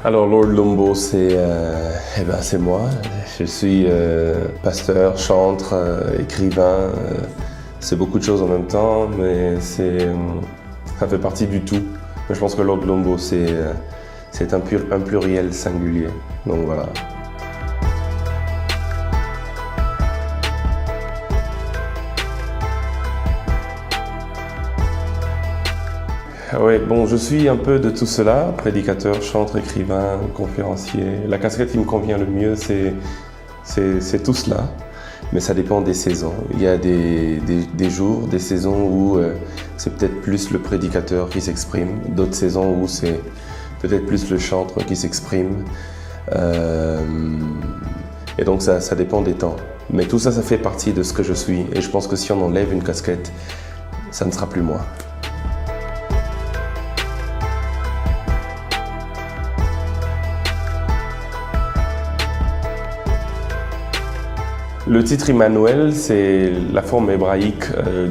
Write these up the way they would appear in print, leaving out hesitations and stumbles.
Alors Lord Lumbo, c'est moi. Je suis pasteur, chantre, écrivain. C'est beaucoup de choses en même temps, mais ça fait partie du tout. Mais je pense que Lord Lumbo, c'est un pluriel singulier. Donc voilà. Oui, bon, je suis un peu de tout cela, prédicateur, chantre, écrivain, conférencier. La casquette qui me convient le mieux, c'est tout cela, mais ça dépend des saisons. Il y a des jours, des saisons où c'est peut-être plus le prédicateur qui s'exprime, d'autres saisons où c'est peut-être plus le chantre qui s'exprime. Et donc ça dépend des temps. Mais tout ça, ça fait partie de ce que je suis. Et je pense que si on enlève une casquette, ça ne sera plus moi. Le titre Emmanuel, c'est la forme hébraïque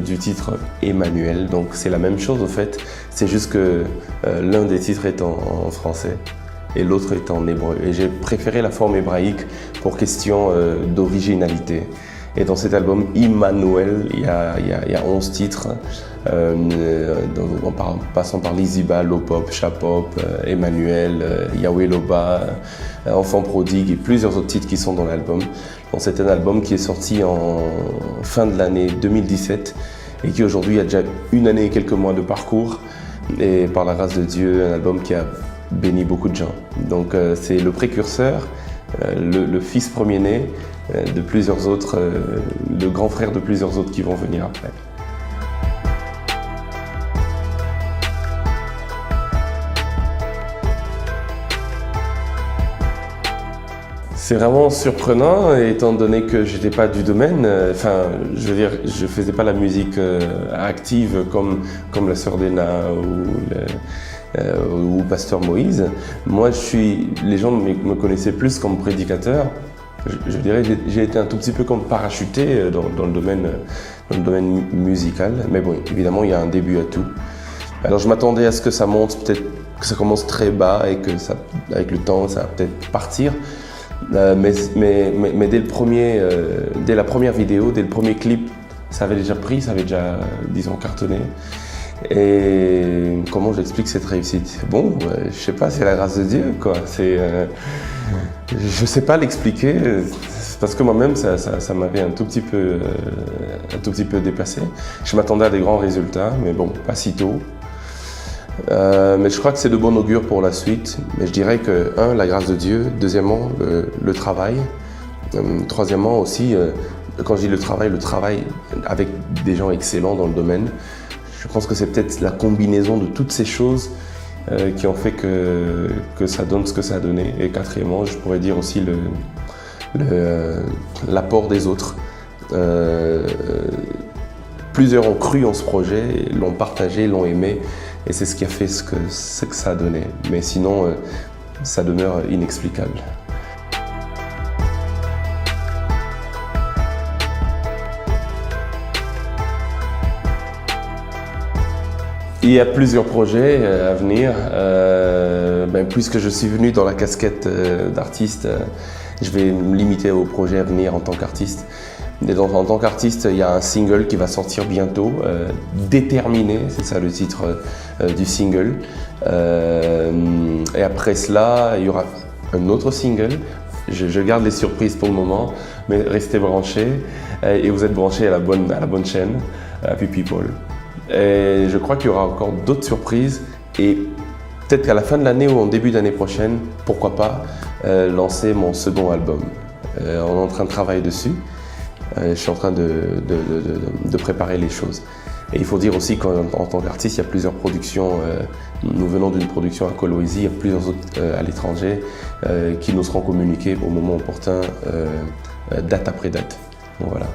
du titre Emmanuel, donc c'est la même chose en fait, c'est juste que l'un des titres est en français et l'autre est en hébreu. Et j'ai préféré la forme hébraïque pour question d'originalité. Et dans cet album Emmanuel, il y a 11 titres, en passant par Liziba, Lopop, Chapop, Emmanuel, Yahweh Loba, Enfant prodigue et plusieurs autres titres qui sont dans l'album. Donc c'est un album qui est sorti en fin de l'année 2017 et qui aujourd'hui a déjà une année et quelques mois de parcours. Et par la grâce de Dieu, un album qui a béni beaucoup de gens. Donc c'est le précurseur, le fils premier-né de plusieurs autres, le grand frère de plusieurs autres qui vont venir après. C'est vraiment surprenant, étant donné que j'étais pas du domaine. Je veux dire, je faisais pas la musique active comme la sœur Dena ou Pasteur Moïse. Moi, les gens me connaissaient plus comme prédicateur. Je dirais que j'ai été un tout petit peu comme parachuté dans le domaine musical. Mais bon, évidemment, il y a un début à tout. Alors, je m'attendais à ce que ça monte, peut-être que ça commence très bas et que avec le temps, ça va peut-être partir. Mais dès la première vidéo, dès le premier clip, ça avait déjà pris, ça avait déjà, disons, cartonné. Et comment j'explique cette réussite? Bon, je sais pas, c'est la grâce de Dieu, quoi. Je sais pas l'expliquer, parce que moi-même, ça m'avait un tout petit peu dépassé. Je m'attendais à des grands résultats, mais bon, pas si tôt. Mais je crois que c'est de bon augure pour la suite. Mais je dirais que, la grâce de Dieu. Deuxièmement, le travail. Troisièmement aussi, quand je dis le travail avec des gens excellents dans le domaine. Je pense que c'est peut-être la combinaison de toutes ces choses qui ont fait que ça donne ce que ça a donné. Et quatrièmement, je pourrais dire aussi l'apport des autres. Plusieurs ont cru en ce projet, l'ont partagé, l'ont aimé. Et c'est ce qui a fait ce que ça a donné. Mais sinon, ça demeure inexplicable. Il y a plusieurs projets à venir. Puisque je suis venu dans la casquette d'artiste, je vais me limiter aux projets à venir en tant qu'artiste. En tant qu'artiste, il y a un single qui va sortir bientôt, Déterminé, c'est ça le titre du single. Et après cela, il y aura un autre single. Je garde les surprises pour le moment, mais restez branchés. Et vous êtes branchés à la bonne chaîne, Happy People. Et je crois qu'il y aura encore d'autres surprises. Et peut-être qu'à la fin de l'année ou en début d'année prochaine, pourquoi pas, lancer mon second album. On est en train de travailler dessus. Je suis en train de préparer les choses. Et il faut dire aussi qu'en tant qu'artiste, il y a plusieurs productions. Nous venons d'une production à Coloésie, il y a plusieurs autres à l'étranger qui nous seront communiquées au moment opportun, date après date. Donc voilà.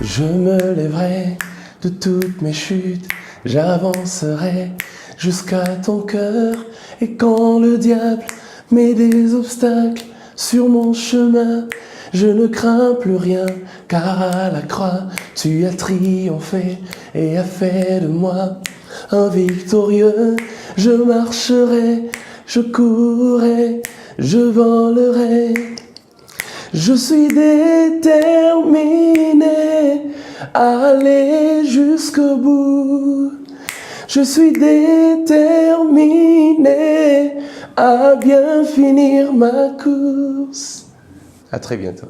Je me lèverai de toutes mes chutes, j'avancerai jusqu'à ton cœur. Et quand le diable met des obstacles sur mon chemin. Je ne crains plus rien, car à la croix, tu as triomphé et as fait de moi un victorieux. Je marcherai, je courrai, je volerai. Je suis déterminé à aller jusqu'au bout. Je suis déterminé à bien finir ma course. À très bientôt.